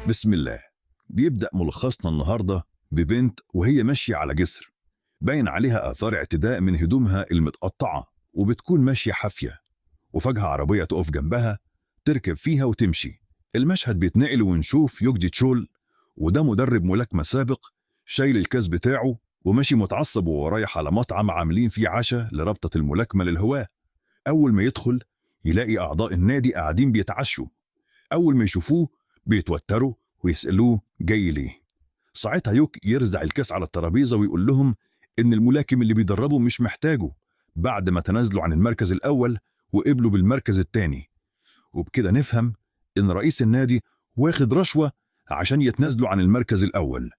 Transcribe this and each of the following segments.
بسم الله. بيبدأ ملخصنا النهاردة ببنت وهي ماشية على جسر باين عليها آثار اعتداء من هدومها المتقطعة، وبتكون ماشية حافية، وفجأة عربية تقف جنبها تركب فيها وتمشي. المشهد بيتنقل ونشوف يوجي تشول، وده مدرب ملاكمة سابق، شايل الكاس بتاعه وماشي متعصب وهو رايح على مطعم عاملين فيه عشاء لرابطة الملاكمة للهواة. أول ما يدخل يلاقي أعضاء النادي قاعدين بيتعشوا. أول ما يشوفوه بيتوتروا ويسألوه جاي ليه. ساعتها يوك يرزع الكاس على الترابيزة ويقول لهم إن الملاكم اللي بيدربوا مش محتاجه بعد ما تنازلوا عن المركز الأول وقبلوا بالمركز الثاني. وبكده نفهم إن رئيس النادي واخد رشوة عشان يتنازلوا عن المركز الأول.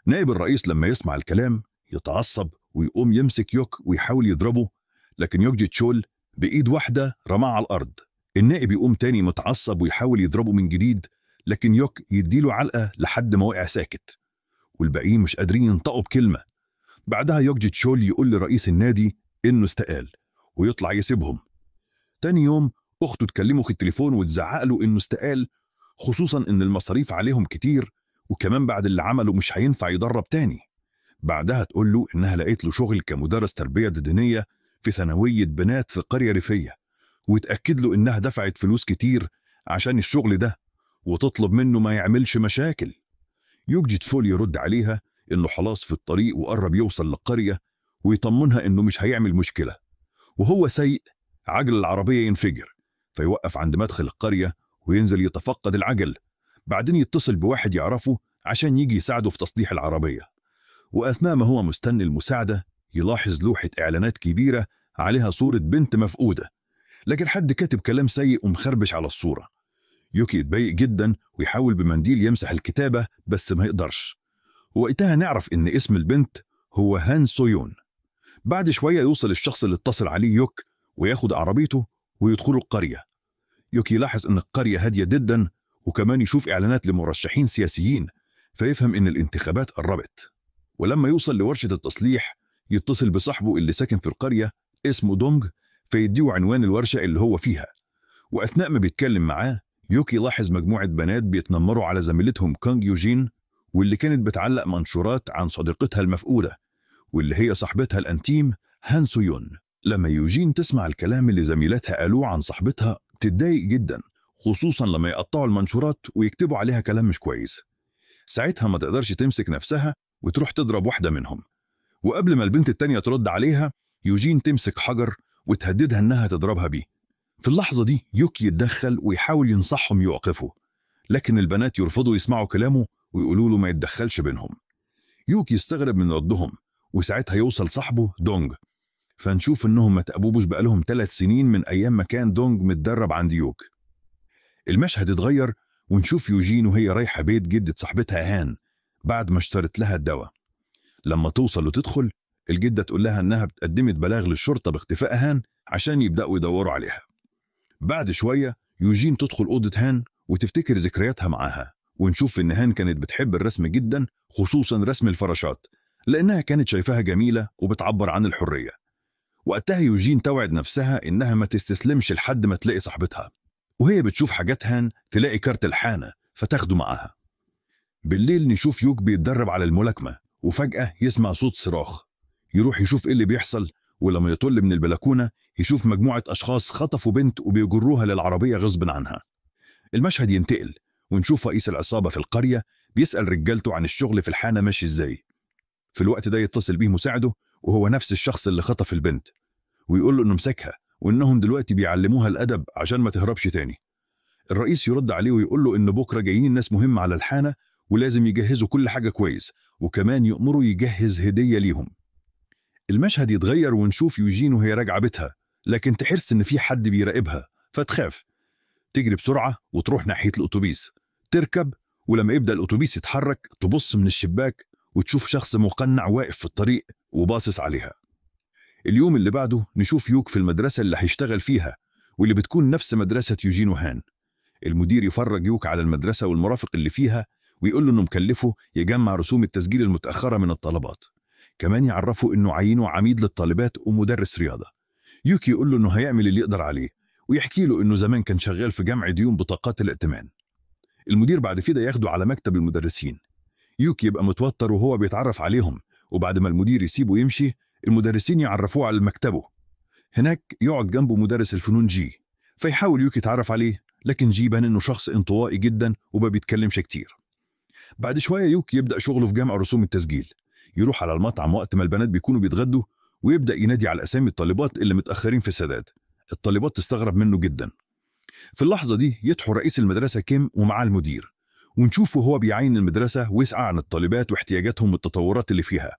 نائب الرئيس لما يسمع الكلام يتعصب ويقوم يمسك يوك ويحاول يضربه، لكن يوجي تشول بإيد واحدة رماه على الأرض. النائب يقوم تاني متعصب ويحاول يضربه من جديد، لكن يوك يديله علقة لحد ما وقع ساكت، والباقيين مش قادرين ينطقوا بكلمة. بعدها يوجي تشول يقول لرئيس النادي إنه استقال ويطلع يسيبهم. تاني يوم أخته تكلمه في التليفون وتزعق له إنه استقال، خصوصا إن المصاريف عليهم كتير، وكمان بعد اللي عمله مش هينفع يدرب تاني. بعدها تقول له إنها لقيت له شغل كمدرس تربية دينية في ثانوية بنات في قرية ريفية، وتأكد له إنها دفعت فلوس كتير عشان الشغل ده، وتطلب منه ما يعملش مشاكل. يوجي تفول يرد عليها إنه خلاص في الطريق وقرب يوصل للقرية، ويطمنها إنه مش هيعمل مشكلة. وهو سايق عجل العربية ينفجر، فيوقف عند مدخل القرية وينزل يتفقد العجل. بعدين يتصل بواحد يعرفه عشان يجي يساعده في تصليح العربية. وأثناء ما هو مستني المساعدة يلاحظ لوحة إعلانات كبيرة عليها صورة بنت مفقودة، لكن حد كاتب كلام سيء ومخربش على الصورة. يوكي يتضايق جدا ويحاول بمنديل يمسح الكتابة بس ما يقدرش. ووقتها نعرف إن اسم البنت هو هان سويون. بعد شوية يوصل الشخص اللي اتصل عليه يوك وياخد عربيته ويدخلوا القرية. يوكي يلاحظ إن القرية هادية جدا، وكمان يشوف إعلانات لمرشحين سياسيين، فيفهم إن الانتخابات قربت. ولما يوصل لورشة التصليح يتصل بصاحبه اللي ساكن في القرية اسمه دونج، فيديه عنوان الورشة اللي هو فيها. وأثناء ما بيتكلم معاه يوكي لاحظ مجموعة بنات بيتنمروا على زميلتهم كونغ يوجين، واللي كانت بتعلق منشورات عن صديقتها المفقودة واللي هي صاحبتها الأنتيم هان سويون. لما يوجين تسمع الكلام اللي زميلتها قالوه عن صاحبتها تتضايق جدا، خصوصا لما يقطعوا المنشورات ويكتبوا عليها كلام مش كويس. ساعتها ما تقدرش تمسك نفسها وتروح تضرب واحدة منهم. وقبل ما البنت التانية ترد عليها يوجين تمسك حجر وتهددها انها تضربها بيه. في اللحظة دي يوكي يتدخل ويحاول ينصحهم يوقفوا، لكن البنات يرفضوا يسمعوا كلامه ويقولوا له ما يتدخلش بينهم. يوكي يستغرب من ردهم، وساعتها يوصل صاحبه دونج، فنشوف انهم ما تقابوش بقالهم 3 سنين من ايام ما كان دونج متدرب عند يوك. المشهد اتغير ونشوف يوجين وهي رايحة بيت جدة صاحبتها هان بعد ما اشترت لها الدواء. لما توصل وتدخل الجدة تقول لها انها قدمت بلاغ للشرطة باختفاء هان عشان يبدأوا يدوروا عليها. بعد شوية يوجين تدخل أوضة هان وتفتكر ذكرياتها معاها، ونشوف إن هان كانت بتحب الرسم جدا، خصوصا رسم الفراشات، لأنها كانت شايفاها جميلة وبتعبر عن الحرية. وقتها يوجين توعد نفسها إنها ما تستسلمش لحد ما تلاقي صاحبتها، وهي بتشوف حاجات هان تلاقي كارت الحانة فتاخده معاها. بالليل نشوف يوك بيتدرب على الملاكمة، وفجأة يسمع صوت صراخ. يروح يشوف إيه اللي بيحصل، ولما يطل من البلكونة يشوف مجموعة أشخاص خطفوا بنت وبيجروها للعربية غصب عنها. المشهد ينتقل ونشوف رئيس العصابة في القرية بيسأل رجالته عن الشغل في الحانة ماشي ازاي. في الوقت ده يتصل بيه مساعده وهو نفس الشخص اللي خطف البنت، ويقول له انه مسكها وانهم دلوقتي بيعلموها الأدب عشان ما تهربش تاني. الرئيس يرد عليه ويقول له ان بكرة جايين ناس مهمة على الحانة ولازم يجهزوا كل حاجة كويس، وكمان يأمروا يجهز هدية ليهم. المشهد يتغير ونشوف يوجين وهي راجعة بيتها، لكن تحس ان في حد بيراقبها فتخاف، تجري بسرعة وتروح ناحية الأتوبيس تركب. ولما يبدأ الأتوبيس يتحرك تبص من الشباك وتشوف شخص مقنع واقف في الطريق وباصص عليها. اليوم اللي بعده نشوف يوك في المدرسة اللي هيشتغل فيها، واللي بتكون نفس مدرسة يوجين وهان. المدير يفرج يوك على المدرسة والمرافق اللي فيها، ويقول له انه مكلفه يجمع رسوم التسجيل المتأخرة من الطلبات، كمان يعرفه انه عينه عميد للطالبات ومدرس رياضة. يوكي يقول له انه هيعمل اللي يقدر عليه، ويحكي له انه زمان كان شغال في جمع ديون بطاقات الائتمان. المدير بعد كده ياخده على مكتب المدرسين. يوكي يبقى متوتر وهو بيتعرف عليهم، وبعد ما المدير يسيبه يمشي المدرسين يعرفوه على مكتبه. هناك يقعد جنبه مدرس الفنون جي، فيحاول يوكي يتعرف عليه، لكن جي بان انه شخص انطوائي جدا وما بيتكلمش كتير. بعد شوية يوكي يبدأ شغله في جامع رسوم التسجيل، يروح على المطعم وقت ما البنات بيكونوا بيتغدوا ويبدأ ينادي على أسامي الطالبات اللي متأخرين في السداد. الطالبات تستغرب منه جدا. في اللحظة دي يدخل رئيس المدرسة كيم ومعاه المدير، ونشوفه هو بيعين المدرسة ويسأل عن الطالبات واحتياجاتهم والتطورات اللي فيها.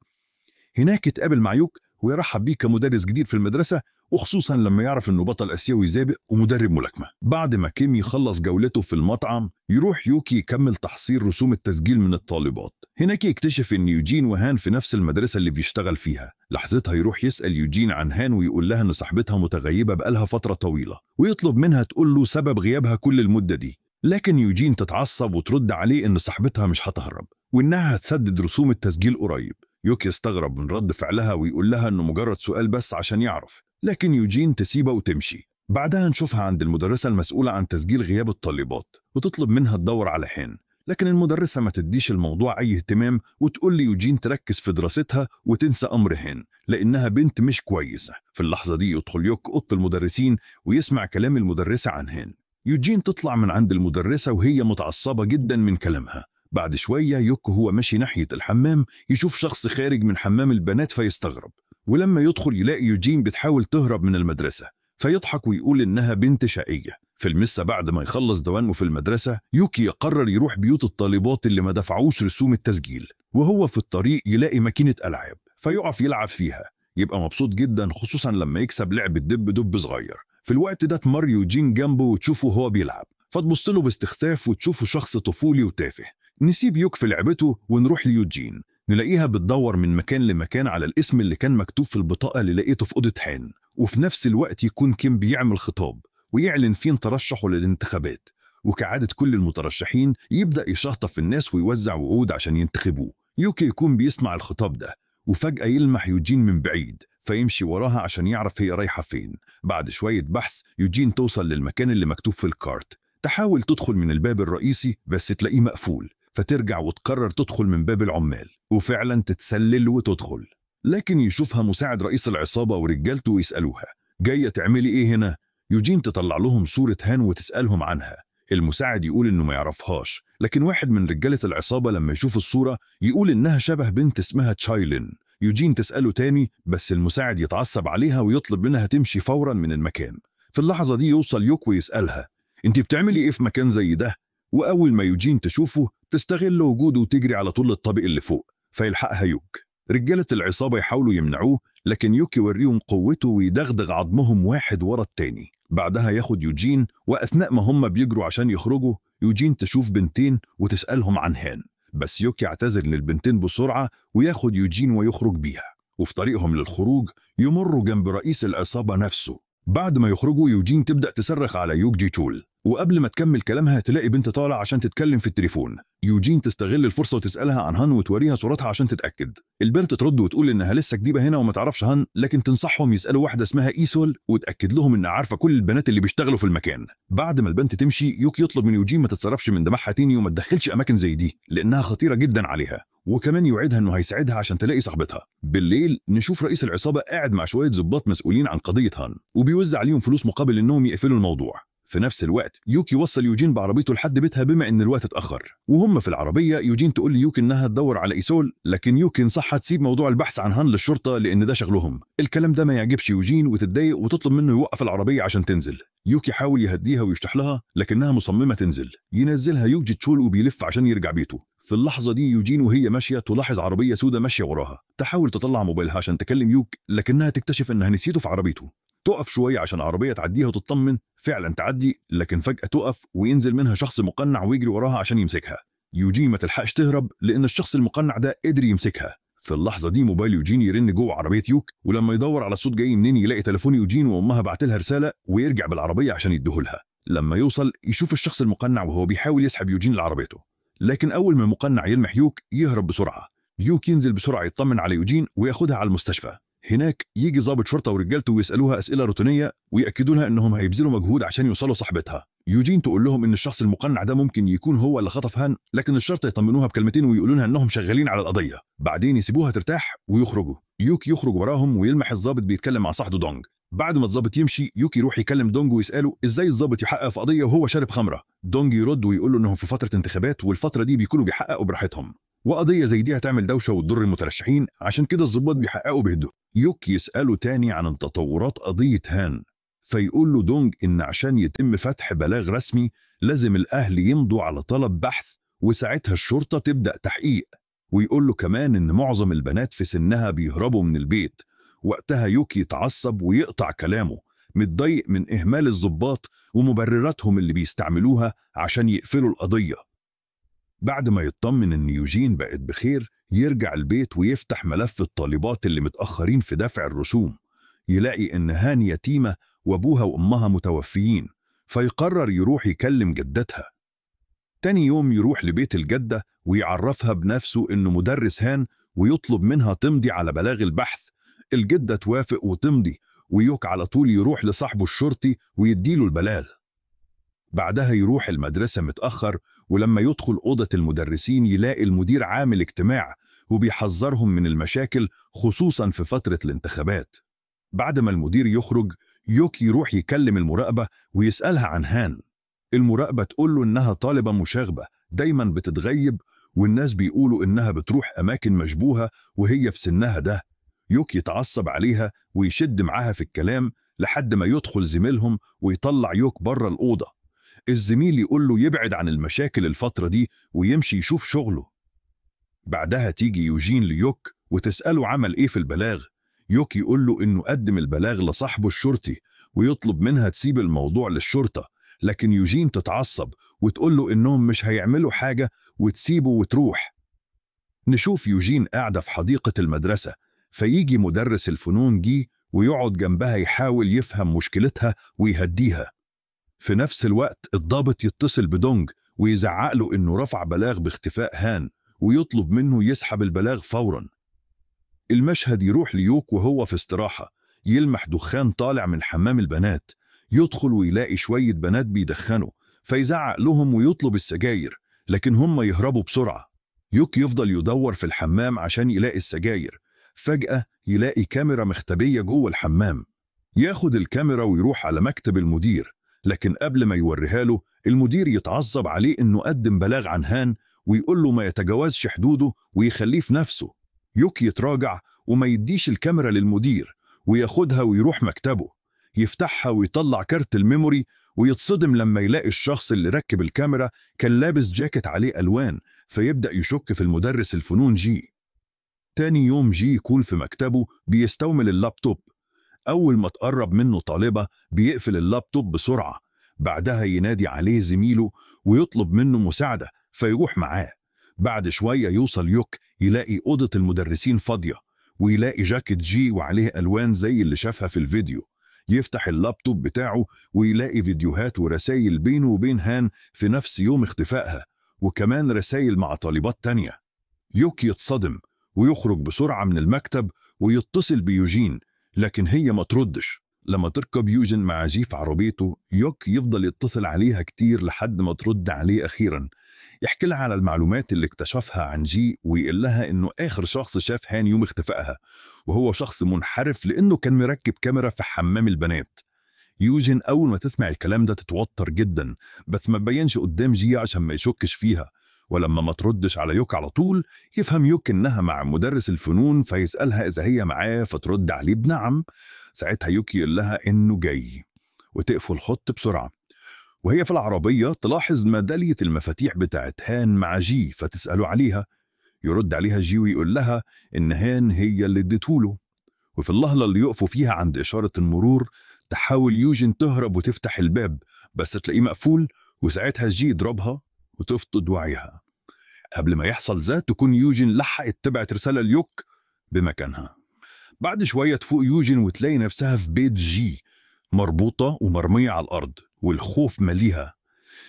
هناك يتقابل مع يوك ويرحب بيه كمدرس جديد في المدرسة، وخصوصا لما يعرف انه بطل اسيوي سابق ومدرب ملاكمة. بعد ما كيم يخلص جولته في المطعم يروح يوكي يكمل تحصيل رسوم التسجيل من الطالبات. هناك يكتشف ان يوجين وهان في نفس المدرسة اللي بيشتغل فيها. لحظتها يروح يسأل يوجين عن هان ويقول لها ان صاحبتها متغيبة بقالها فترة طويلة، ويطلب منها تقول له سبب غيابها كل المدة دي. لكن يوجين تتعصب وترد عليه ان صاحبتها مش هتهرب وانها هتسدد رسوم التسجيل قريب. يوكي استغرب من رد فعلها ويقول لها انه مجرد سؤال بس عشان يعرف، لكن يوجين تسيبه وتمشي. بعدها نشوفها عند المدرسة المسؤولة عن تسجيل غياب الطالبات وتطلب منها تدور على هان، لكن المدرسة ما تديش الموضوع أي اهتمام وتقول ليوجين تركز في دراستها وتنسى أمر هان لأنها بنت مش كويسة. في اللحظة دي يدخل يوك أوضة المدرسين ويسمع كلام المدرسة عن هان. يوجين تطلع من عند المدرسة وهي متعصبة جدا من كلامها. بعد شوية يوك هو ماشي ناحية الحمام يشوف شخص خارج من حمام البنات فيستغرب، ولما يدخل يلاقي يوجين بتحاول تهرب من المدرسة فيضحك ويقول إنها بنت شقية. في المسا بعد ما يخلص دوامه في المدرسة يوكي يقرر يروح بيوت الطالبات اللي ما دفعوش رسوم التسجيل، وهو في الطريق يلاقي ماكينة ألعاب فيقف يلعب فيها. يبقى مبسوط جدا خصوصا لما يكسب لعبة دب صغير. في الوقت ده تمر يوجين جنبه وتشوفه هو بيلعب فتبص له باستخفاف وتشوفه شخص طفولي وتافه. نسيب يوك في لعبته ونروح ليوجين، نلاقيها بتدور من مكان لمكان على الاسم اللي كان مكتوب في البطاقة اللي لقيته في أوضة هان، وفي نفس الوقت يكون كيم بيعمل خطاب ويعلن فيه ترشحه للانتخابات. وكعادة كل المترشحين يبدأ يشخطف الناس ويوزع وعود عشان ينتخبوه. يوكي يكون بيسمع الخطاب ده وفجأة يلمح يوجين من بعيد فيمشي وراها عشان يعرف هي رايحة فين. بعد شوية بحث يوجين توصل للمكان اللي مكتوب في الكارت، تحاول تدخل من الباب الرئيسي بس تلاقيه مقفول فترجع وتقرر تدخل من باب العمال، وفعلا تتسلل وتدخل. لكن يشوفها مساعد رئيس العصابة ورجالته ويسألوها جاية تعملي ايه هنا؟ يوجين تطلع لهم صورة هان وتسألهم عنها. المساعد يقول انه ما يعرفهاش، لكن واحد من رجالة العصابة لما يشوف الصورة يقول انها شبه بنت اسمها تشايلين. يوجين تسأله تاني بس المساعد يتعصب عليها ويطلب منها تمشي فورا من المكان. في اللحظة دي يوصل يوك ويسألها انت بتعملي ايه في مكان زي ده؟ وأول ما يوجين تشوفه تستغل وجوده وتجري على طول الطابق اللي فوق فيلحقها يوك. رجالة العصابة يحاولوا يمنعوه لكن يوك يوريهم قوته ويدغدغ عظمهم واحد ورا التاني. بعدها ياخد يوجين، وأثناء ما هم بيجروا عشان يخرجوا يوجين تشوف بنتين وتسألهم عن هان، بس يوك يعتذر للبنتين بسرعة وياخد يوجين ويخرج بيها. وفي طريقهم للخروج يمروا جنب رئيس العصابة نفسه. بعد ما يخرجوا يوجين تبدأ تصرخ على يوك جي تشول، وقبل ما تكمل كلامها تلاقي بنت طالع عشان تتكلم في التليفون. يوجين تستغل الفرصة وتسألها عن هان وتوريها صورتها عشان تتأكد. البنت ترد وتقول إنها لسه جديدة هنا وما تعرفش هان، لكن تنصحهم يسألوا واحدة اسمها إيسول وتأكد لهم إنها عارفة كل البنات اللي بيشتغلوا في المكان. بعد ما البنت تمشي يوك يطلب من يوجين ما تتصرفش من دماغها تاني وما تدخلش أماكن زي دي لأنها خطيرة جدا عليها، وكمان يوعدها إنه هيساعدها عشان تلاقي صاحبتها. بالليل نشوف رئيس العصابة قاعد مع شوية ضباط مسؤولين عن قضية هان وبيوزع عليهم فلوس مقابل إنهم يقفلوا الموضوع. في نفس الوقت يوك يوصل يوجين بعربيته لحد بيتها بما ان الوقت اتاخر، وهم في العربيه يوجين تقول ليوك انها تدور على ايسول، لكن يوك ينصحها تسيب موضوع البحث عن هان للشرطه لان ده شغلهم. الكلام ده ما يعجبش يوجين وتتضايق وتطلب منه يوقف العربيه عشان تنزل. يوك يحاول يهديها ويشرح لها لكنها مصممه تنزل. ينزلها يوك جي تشول وبيلف عشان يرجع بيته. في اللحظه دي يوجين وهي ماشيه تلاحظ عربيه سوداء ماشيه وراها، تحاول تطلع موبايلها عشان تكلم يوك لكنها تكتشف انها نسيته في عربيته. تقف شوية عشان عربية تعديها وتطمن، فعلا تعدي لكن فجأة تقف وينزل منها شخص مقنع ويجري وراها عشان يمسكها. يوجين ما تلحقش تهرب لأن الشخص المقنع ده قدر يمسكها. في اللحظة دي موبايل يوجين يرن جوه عربية يوك، ولما يدور على الصوت جاي منين يلاقي تليفون يوجين وأمها بعتلها رسالة ويرجع بالعربية عشان يديهولها. لما يوصل يشوف الشخص المقنع وهو بيحاول يسحب يوجين لعربيته، لكن أول ما المقنع يلمح يوك يهرب بسرعة. يوك ينزل بسرعة يطمن على يوجين وياخدها على المستشفى. هناك يجي ضابط شرطة ورجالته ويسألوها أسئلة روتينية ويأكدوا لها إنهم هيبذلوا مجهود عشان يوصلوا صاحبتها. يوجين تقول لهم إن الشخص المقنع ده ممكن يكون هو اللي خطف هان، لكن الشرطة يطمنوها بكلمتين ويقولوا لها إنهم شغالين على القضية. بعدين يسيبوها ترتاح ويخرجوا. يوك يخرج وراهم ويلمح الضابط بيتكلم مع صاحبه دونج. بعد ما الضابط يمشي يوك يروح يكلم دونج ويسأله إزاي الضابط يحقق في قضية وهو شارب خمرة. دونج يرد ويقول له إنهم في فترة انتخابات والفترة دي بيكونوا بيحققوا براحتهم، وقضية زي دي هتعمل دوشة وتضر المترشحين، عشان كده الضباط بيحققوا بهدوء. يوك يسأله تاني عن تطورات قضية هان، فيقول له دونج إن عشان يتم فتح بلاغ رسمي لازم الأهل يمضوا على طلب بحث وساعتها الشرطة تبدأ تحقيق. ويقول له كمان إن معظم البنات في سنها بيهربوا من البيت. وقتها يوك يتعصب ويقطع كلامه، متضايق من إهمال الضباط ومبرراتهم اللي بيستعملوها عشان يقفلوا القضية. بعد ما يطمن إن يوجين بقت بخير يرجع البيت ويفتح ملف الطالبات اللي متأخرين في دفع الرسوم، يلاقي إن هان يتيمة وأبوها وأمها متوفيين، فيقرر يروح يكلم جدتها. تاني يوم يروح لبيت الجدة ويعرفها بنفسه إنه مدرس هان ويطلب منها تمضي على بلاغ البحث. الجدة توافق وتمضي، ويوك على طول يروح لصاحبه الشرطي ويديله البلاغ. بعدها يروح المدرسة متأخر، ولما يدخل أوضة المدرسين يلاقي المدير عامل اجتماع وبيحذرهم من المشاكل خصوصا في فترة الانتخابات. بعد ما المدير يخرج يوك يروح يكلم المراقبة ويسألها عن هان. المراقبة تقول له إنها طالبة مشاغبة دايما بتتغيب، والناس بيقولوا إنها بتروح أماكن مشبوهة وهي في سنها ده. يوك يتعصب عليها ويشد معاها في الكلام لحد ما يدخل زميلهم ويطلع يوك بره الأوضة. الزميل يقول له يبعد عن المشاكل الفترة دي ويمشي يشوف شغله. بعدها تيجي يوجين ليوك وتسأله عمل إيه في البلاغ. يوك يقول له إنه قدم البلاغ لصاحبه الشرطي ويطلب منها تسيب الموضوع للشرطة، لكن يوجين تتعصب وتقول له إنهم مش هيعملوا حاجة وتسيبه وتروح. نشوف يوجين قاعدة في حديقة المدرسة، فيجي مدرس الفنون جي ويقعد جنبها يحاول يفهم مشكلتها ويهديها. في نفس الوقت الضابط يتصل بدونج ويزعق له إنه رفع بلاغ باختفاء هان ويطلب منه يسحب البلاغ فوراً. المشهد يروح ليوك وهو في استراحة، يلمح دخان طالع من حمام البنات، يدخل ويلاقي شوية بنات بيدخنوا، فيزعق لهم ويطلب السجاير، لكن هم يهربوا بسرعة. يوك يفضل يدور في الحمام عشان يلاقي السجاير. فجأة يلاقي كاميرا مختبية جوه الحمام، ياخد الكاميرا ويروح على مكتب المدير، لكن قبل ما يوريها له المدير يتعصب عليه إنه قدم بلاغ عن هان ويقول له ما يتجاوزش حدوده ويخليه في نفسه. يوك يتراجع وما يديش الكاميرا للمدير وياخدها ويروح مكتبه، يفتحها ويطلع كارت الميموري ويتصدم لما يلاقي الشخص اللي ركب الكاميرا كان لابس جاكيت عليه ألوان، فيبدأ يشك في المدرس الفنون جي. تاني يوم جي يكون في مكتبه بيستومل اللابتوب. أول ما تقرب منه طالبة بيقفل اللابتوب بسرعة، بعدها ينادي عليه زميله ويطلب منه مساعدة فيروح معاه. بعد شوية يوصل يوك يلاقي أوضة المدرسين فاضية، ويلاقي جاكيت جي وعليه ألوان زي اللي شافها في الفيديو. يفتح اللابتوب بتاعه ويلاقي فيديوهات ورسائل بينه وبين هان في نفس يوم اختفائها، وكمان رسائل مع طالبات تانية. يوك يتصدم ويخرج بسرعة من المكتب ويتصل بيوجين، لكن هي ما تردش. لما تركب يوجين مع جي في عربيته يوك يفضل يتصل عليها كتير لحد ما ترد عليه أخيرا، يحكي لها على المعلومات اللي اكتشفها عن جي ويقول لها إنه آخر شخص شاف هان يوم اختفائها وهو شخص منحرف لأنه كان مركب كاميرا في حمام البنات. يوجين أول ما تسمع الكلام ده تتوتر جدا، بس ما بينش قدام جي عشان ما يشكش فيها، ولما ما تردش على يوك على طول يفهم يوك إنها مع مدرس الفنون فيسألها إذا هي معاه فترد عليه بنعم. ساعتها يوك يقول لها إنه جاي وتقفل الخط بسرعة. وهي في العربية تلاحظ ميدالية المفاتيح بتاعت هان مع جي فتسأله عليها. يرد عليها جي ويقول لها إن هان هي اللي اديتهوله. وفي اللحظة اللي يقفوا فيها عند إشارة المرور تحاول يوجين تهرب وتفتح الباب بس تلاقيه مقفول، وساعتها جي يضربها وتفقد وعيها. قبل ما يحصل ذات تكون يوجين لحقت تبعت رسالة ليوك بمكانها. بعد شوية تفوق يوجين وتلاقي نفسها في بيت جي مربوطة ومرمية على الأرض والخوف مليها.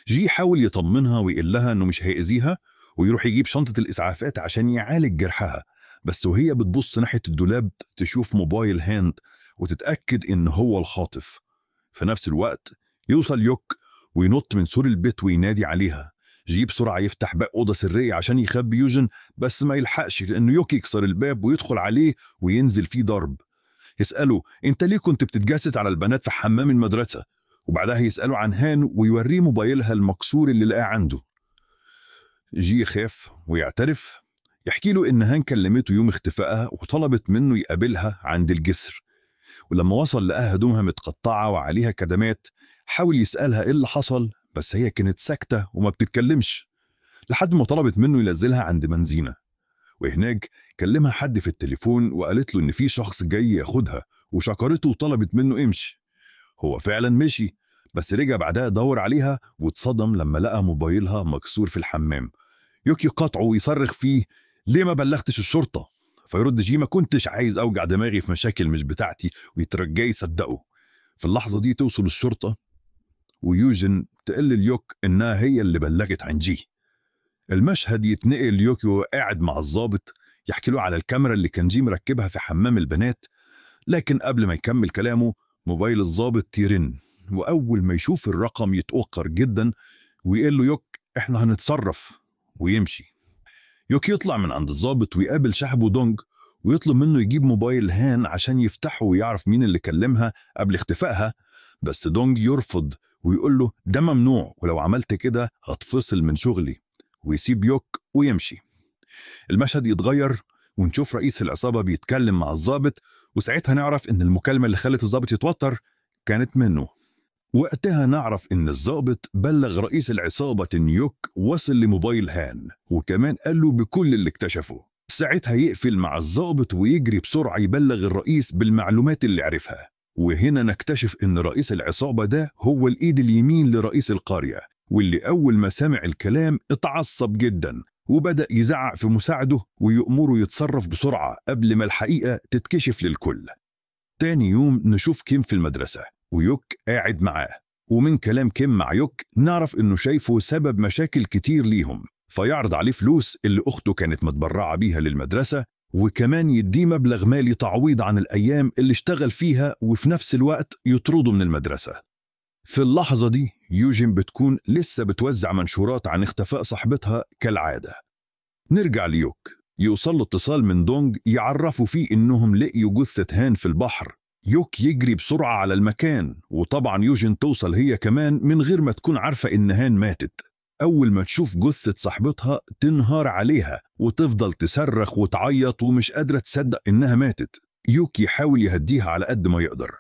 جي حاول يطمنها ويقول لها إنه مش هيأذيها ويروح يجيب شنطة الإسعافات عشان يعالج جرحها، بس وهي بتبص ناحية الدولاب تشوف موبايل هاند وتتأكد إن هو الخاطف. في نفس الوقت يوصل يوك وينط من سور البيت وينادي عليها. جي بسرعة يفتح باب أوضة سرية عشان يخبي يوجن، بس ما يلحقش لأنه يوك يكسر الباب ويدخل عليه وينزل فيه ضرب. يسأله أنت ليه كنت بتتجسس على البنات في حمام المدرسة؟ وبعدها يسأله عن هان ويوريه موبايلها المكسور اللي لقاه عنده. جي يخاف ويعترف، يحكي له إن هان كلمته يوم اختفائها وطلبت منه يقابلها عند الجسر، ولما وصل لقاها هدومها متقطعة وعليها كدمات. حاول يسألها إيه اللي حصل بس هي كانت ساكتة وما بتتكلمش، لحد ما طلبت منه ينزلها عند بنزينة. وهناك كلمها حد في التليفون وقالت له إن في شخص جاي ياخدها، وشكرته وطلبت منه امشي. هو فعلا مشي، بس رجع بعدها دور عليها واتصدم لما لقى موبايلها مكسور في الحمام. يوكي قطعه ويصرخ فيه ليه ما بلغتش الشرطة؟ فيرد جي ما كنتش عايز أوجع دماغي في مشاكل مش بتاعتي، ويترجاه يصدقه. في اللحظة دي توصل الشرطة ويوجن تقل ليوك إنها هي اللي بلغت عن جي. المشهد يتنقل ليوكي وهو قاعد مع الضابط يحكي له على الكاميرا اللي كان جي مركبها في حمام البنات. لكن قبل ما يكمل كلامه موبايل الضابط يرن، وأول ما يشوف الرقم يتوقر جدا ويقول له يوك احنا هنتصرف ويمشي. يوك يطلع من عند الضابط ويقابل شحبه دونج ويطلب منه يجيب موبايل هان عشان يفتحه ويعرف مين اللي كلمها قبل اختفائها. بس دونج يرفض ويقول له ده ممنوع، ولو عملت كده هتفصل من شغلي، ويسيب يوك ويمشي. المشهد يتغير ونشوف رئيس العصابة بيتكلم مع الضابط، وساعتها نعرف ان المكالمة اللي خلت الضابط يتوتر كانت منه. وقتها نعرف ان الضابط بلغ رئيس العصابة ان يوك وصل لموبايل هان، وكمان قال له بكل اللي اكتشفه. ساعتها يقفل مع الضابط ويجري بسرعة يبلغ الرئيس بالمعلومات اللي عرفها. وهنا نكتشف ان رئيس العصابة ده هو الايد اليمين لرئيس القرية، واللي اول ما سمع الكلام اتعصب جدا وبدأ يزعق في مساعده ويأمره يتصرف بسرعة قبل ما الحقيقة تتكشف للكل. تاني يوم نشوف كيم في المدرسة ويوك قاعد معاه، ومن كلام كيم مع يوك نعرف انه شايفه سبب مشاكل كتير ليهم، فيعرض عليه فلوس اللي اخته كانت متبرعة بيها للمدرسة، وكمان يديه مبلغ مالي تعويض عن الايام اللي اشتغل فيها، وفي نفس الوقت يطرده من المدرسة. في اللحظة دي يوجين بتكون لسه بتوزع منشورات عن اختفاء صاحبتها كالعادة. نرجع ليوك، يوصل له اتصال من دونج يعرفوا فيه انهم لقيوا جثة هان في البحر. يوك يجري بسرعة على المكان، وطبعا يوجين توصل هي كمان من غير ما تكون عارفة ان هان ماتت. اول ما تشوف جثة صاحبتها تنهار عليها وتفضل تصرخ وتعيط ومش قادرة تصدق انها ماتت. يوك يحاول يهديها على قد ما يقدر.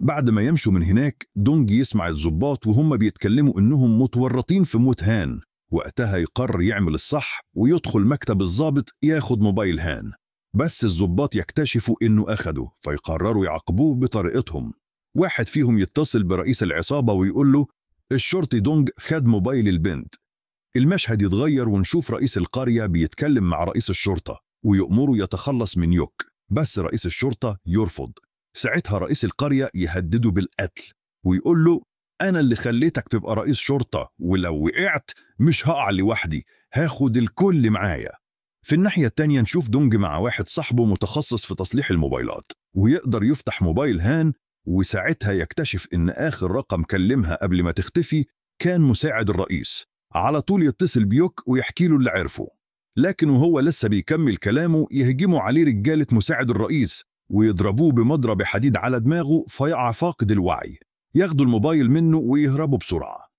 بعد ما يمشوا من هناك دونج يسمع الضباط وهم بيتكلموا انهم متورطين في موت هان. وقتها يقرر يعمل الصح ويدخل مكتب الضابط ياخد موبايل هان، بس الضباط يكتشفوا انه اخده فيقرروا يعاقبوه بطريقتهم. واحد فيهم يتصل برئيس العصابة ويقول له الشرطي دونج خد موبايل البنت. المشهد يتغير ونشوف رئيس القرية بيتكلم مع رئيس الشرطة ويأمره يتخلص من يوك، بس رئيس الشرطة يرفض. ساعتها رئيس القرية يهدده بالقتل ويقول له أنا اللي خليتك تبقى رئيس شرطة، ولو وقعت مش هقع لوحدي، هاخد الكل معايا. في الناحية التانية نشوف دونج مع واحد صاحبه متخصص في تصليح الموبايلات ويقدر يفتح موبايل هان، وساعتها يكتشف إن آخر رقم كلمها قبل ما تختفي كان مساعد الرئيس. على طول يتصل بيوك ويحكي له اللي عرفه، لكن وهو لسه بيكمل كلامه يهجموا عليه رجالة مساعد الرئيس ويضربوه بمضرب حديد على دماغه فيقع فاقد الوعي. ياخدوا الموبايل منه ويهربوا بسرعة.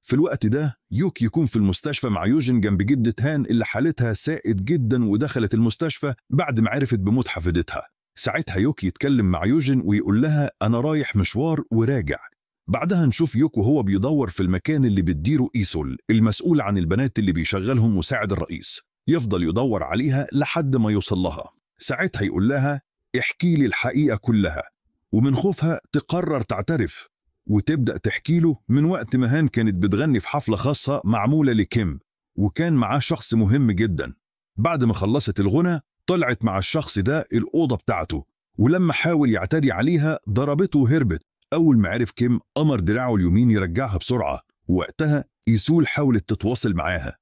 في الوقت ده يوك يكون في المستشفى مع يوجين جنب جدة هان اللي حالتها سائد جدا ودخلت المستشفى بعد ما عرفت بموت حفيدتها. ساعتها يوك يتكلم مع يوجين ويقول لها أنا رايح مشوار وراجع. بعدها نشوف يوك وهو بيدور في المكان اللي بتديره إيسول المسؤول عن البنات اللي بيشغلهم مساعد الرئيس. يفضل يدور عليها لحد ما يوصل لها. ساعتها يقول لها احكي لي الحقيقة كلها، ومن خوفها تقرر تعترف وتبدأ تحكي له من وقت ما هان كانت بتغني في حفلة خاصة معمولة لكيم وكان معاه شخص مهم جدا. بعد ما خلصت الغنى طلعت مع الشخص ده الأوضة بتاعته، ولما حاول يعتدي عليها ضربته وهربت. أول ما عرف كيم أمر دراعه اليمين يرجعها بسرعة، ووقتها إيسول حاولت تتواصل معاها.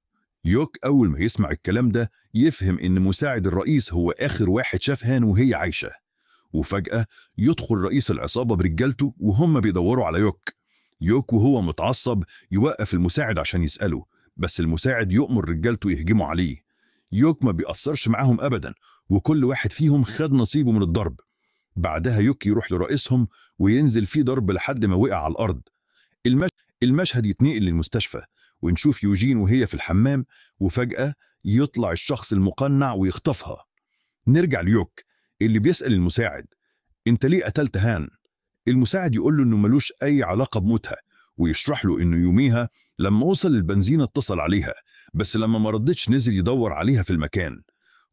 يوك أول ما يسمع الكلام ده يفهم إن مساعد الرئيس هو آخر واحد شاف هان وهي عايشة. وفجأة يدخل رئيس العصابة برجالته وهم بيدوروا على يوك. يوك وهو متعصب يوقف المساعد عشان يسأله، بس المساعد يؤمر رجالته يهجموا عليه. يوك ما بيأثرش معاهم أبدا، وكل واحد فيهم خد نصيبه من الضرب. بعدها يوك يروح لرئيسهم وينزل فيه ضرب لحد ما وقع على الأرض. المشهد يتنقل للمستشفى ونشوف يوجين وهي في الحمام، وفجأة يطلع الشخص المقنع ويخطفها. نرجع ليوك اللي بيسأل المساعد: انت ليه قتلت هان؟ المساعد يقول له انه ملوش اي علاقة بموتها، ويشرح له انه يوميها لما وصل البنزين اتصل عليها، بس لما ما ردتش نزل يدور عليها في المكان،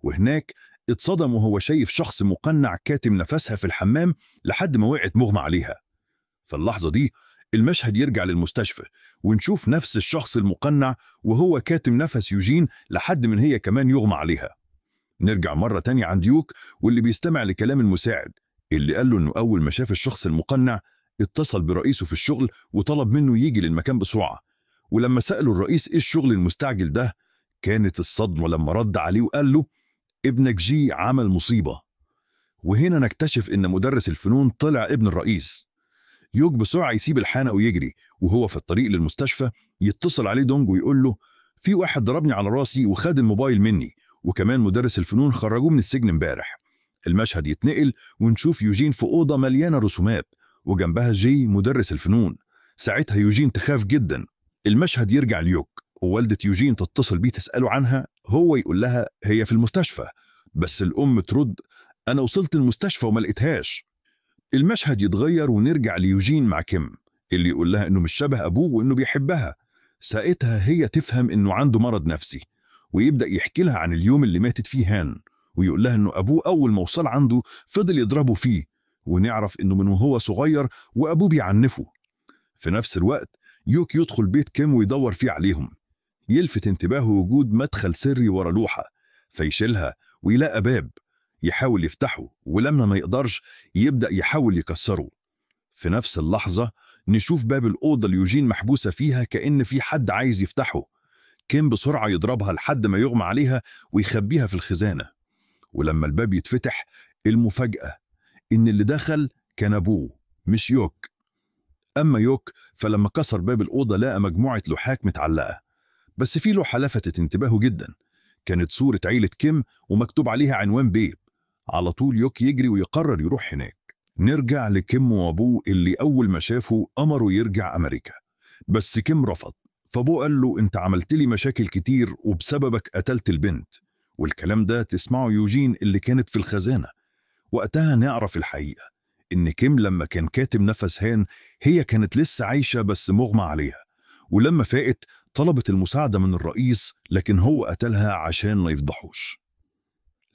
وهناك اتصدم وهو شايف شخص مقنع كاتم نفسها في الحمام لحد ما وقعت مغمى عليها. في اللحظة دي المشهد يرجع للمستشفى ونشوف نفس الشخص المقنع وهو كاتم نفس يوجين لحد من هي كمان يغمى عليها. نرجع مرة تانية عند يوك واللي بيستمع لكلام المساعد اللي قال له انه اول ما شاف الشخص المقنع اتصل برئيسه في الشغل وطلب منه يجي للمكان بسرعة. ولما سأله الرئيس ايه الشغل المستعجل ده، كانت الصدمة لما رد عليه وقال له: ابنك جي عمل مصيبة. وهنا نكتشف ان مدرس الفنون طلع ابن الرئيس. يوك بسرعة يسيب الحانة ويجري، وهو في الطريق للمستشفى يتصل عليه دونج ويقول له: في واحد ضربني على راسي وخد الموبايل مني، وكمان مدرس الفنون خرجوه من السجن امبارح. المشهد يتنقل ونشوف يوجين في أوضة مليانة رسومات وجنبها جي مدرس الفنون. ساعتها يوجين تخاف جدا. المشهد يرجع ليوك ووالدة يوجين تتصل بيه تسأله عنها، هو يقول لها هي في المستشفى، بس الأم ترد: أنا وصلت المستشفى وما لقيتهاش. المشهد يتغير ونرجع ليوجين مع كيم اللي يقول لها انه مش شبه ابوه وانه بيحبها. ساعتها هي تفهم انه عنده مرض نفسي، ويبدأ يحكي لها عن اليوم اللي ماتت فيه هان، ويقول لها انه ابوه اول ما وصل عنده فضل يضربه فيه، ونعرف انه من وهو صغير وابوه بيعنفه. في نفس الوقت يوك يدخل بيت كيم ويدور فيه عليهم. يلفت انتباهه وجود مدخل سري ورا لوحة، فيشيلها ويلاقى باب يحاول يفتحه، ولما ما يقدرش يبدأ يحاول يكسره. في نفس اللحظة نشوف باب الأوضة اللي يوجين محبوسة فيها كأن في حد عايز يفتحه. كيم بسرعة يضربها لحد ما يغمى عليها ويخبيها في الخزانة. ولما الباب يتفتح المفاجأة إن اللي دخل كان أبوه مش يوك. أما يوك فلما كسر باب الأوضة لقى مجموعة لوحات متعلقة، بس في لوحة لفتت انتباهه جدا، كانت صورة عيلة كيم ومكتوب عليها عنوان بيت. على طول يوك يجري ويقرر يروح هناك. نرجع لكيم وابوه اللي أول ما شافه أمره يرجع أمريكا، بس كيم رفض. فابوه قال له: انت عملت لي مشاكل كتير وبسببك قتلت البنت. والكلام ده تسمعه يوجين اللي كانت في الخزانة. وقتها نعرف الحقيقة إن كيم لما كان كاتم نفس هان هي كانت لسه عايشة بس مغمى عليها، ولما فاقت طلبت المساعدة من الرئيس لكن هو قتلها عشان ما يفضحوش.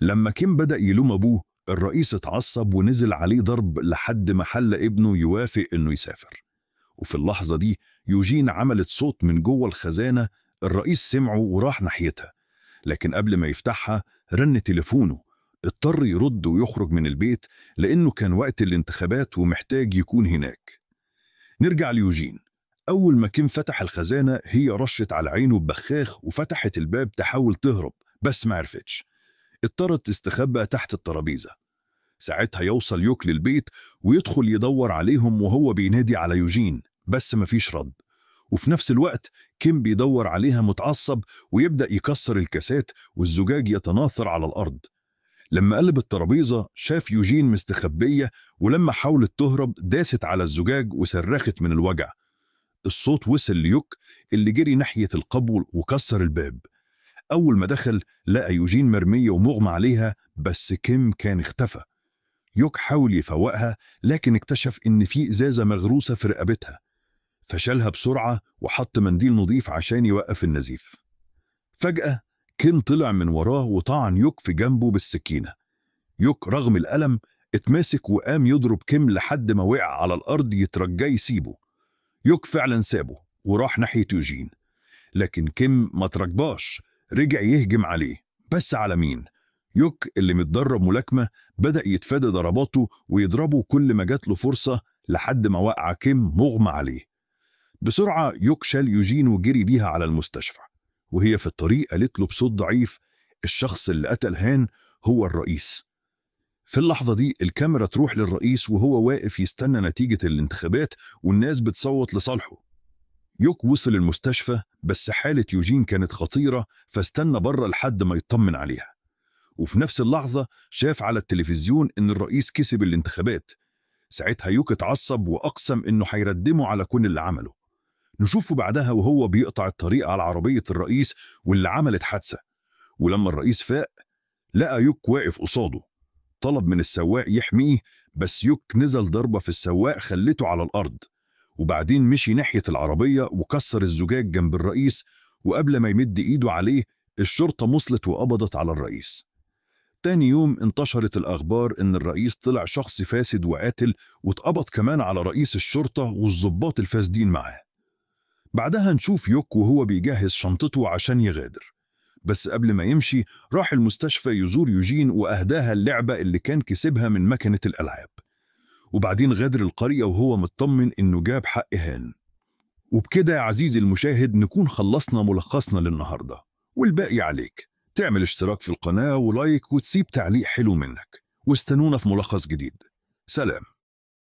لما كيم بدأ يلوم أبوه الرئيس اتعصب ونزل عليه ضرب لحد ما حل ابنه يوافق إنه يسافر. وفي اللحظة دي يوجين عملت صوت من جوه الخزانة، الرئيس سمعه وراح ناحيتها، لكن قبل ما يفتحها رن تليفونه. اضطر يرد ويخرج من البيت لأنه كان وقت الانتخابات ومحتاج يكون هناك. نرجع ليوجين. أول ما كيم فتح الخزانة هي رشت على عينه ببخاخ وفتحت الباب تحاول تهرب بس ما عرفتش، اضطرت تستخبى تحت الترابيزة. ساعتها يوصل يوك للبيت ويدخل يدور عليهم وهو بينادي على يوجين بس مفيش رد. وفي نفس الوقت كيم بيدور عليها متعصب ويبدأ يكسر الكاسات والزجاج يتناثر على الأرض. لما قلب الترابيزة شاف يوجين مستخبية، ولما حاولت تهرب داست على الزجاج وصرخت من الوجع. الصوت وصل ليوك اللي جري ناحية القبو وكسر الباب. أول ما دخل لقى يوجين مرمية ومغمى عليها، بس كيم كان اختفى. يوك حاول يفوقها لكن اكتشف إن في إزازة مغروسة في رقبتها، فشالها بسرعة وحط منديل نظيف عشان يوقف النزيف. فجأة كيم طلع من وراه وطعن يوك في جنبه بالسكينة. يوك رغم الألم اتماسك وقام يضرب كيم لحد ما وقع على الأرض يترجى يسيبه. يوك فعلا سابه وراح ناحية يوجين، لكن كيم ما ترجباش، رجع يهجم عليه. بس على مين؟ يوك اللي متدرب ملاكمة بدأ يتفادى ضرباته ويضربه كل ما جات له فرصة لحد ما وقع كيم مغمى عليه. بسرعة يوك شال يوجين وجري بيها على المستشفى، وهي في الطريق قالت له بصوت ضعيف: الشخص اللي قتل هان هو الرئيس. في اللحظة دي الكاميرا تروح للرئيس وهو واقف يستنى نتيجة الانتخابات والناس بتصوت لصالحه. يوك وصل المستشفى بس حالة يوجين كانت خطيرة، فاستنى بره لحد ما يطمن عليها. وفي نفس اللحظة شاف على التلفزيون إن الرئيس كسب الانتخابات. ساعتها يوك اتعصب وأقسم إنه هيردمه على كل اللي عمله. نشوفه بعدها وهو بيقطع الطريق على عربية الرئيس واللي عملت حادثة. ولما الرئيس فاق لقى يوك واقف قصاده. طلب من السواق يحميه، بس يوك نزل ضربة في السواق خلته على الأرض، وبعدين مشي ناحية العربية وكسر الزجاج جنب الرئيس. وقبل ما يمد إيده عليه الشرطة وصلت وقبضت على الرئيس. تاني يوم انتشرت الأخبار إن الرئيس طلع شخص فاسد وقاتل، واتقبض كمان على رئيس الشرطة والضباط الفاسدين معاه. بعدها نشوف يوك وهو بيجهز شنطته عشان يغادر، بس قبل ما يمشي راح المستشفى يزور يوجين وأهداها اللعبة اللي كان كسبها من مكنة الألعاب. وبعدين غادر القرية وهو مطمن إنه جاب حق هان. وبكده يا عزيزي المشاهد نكون خلصنا ملخصنا للنهاردة، والباقي عليك تعمل اشتراك في القناة ولايك وتسيب تعليق حلو منك، واستنونا في ملخص جديد. سلام.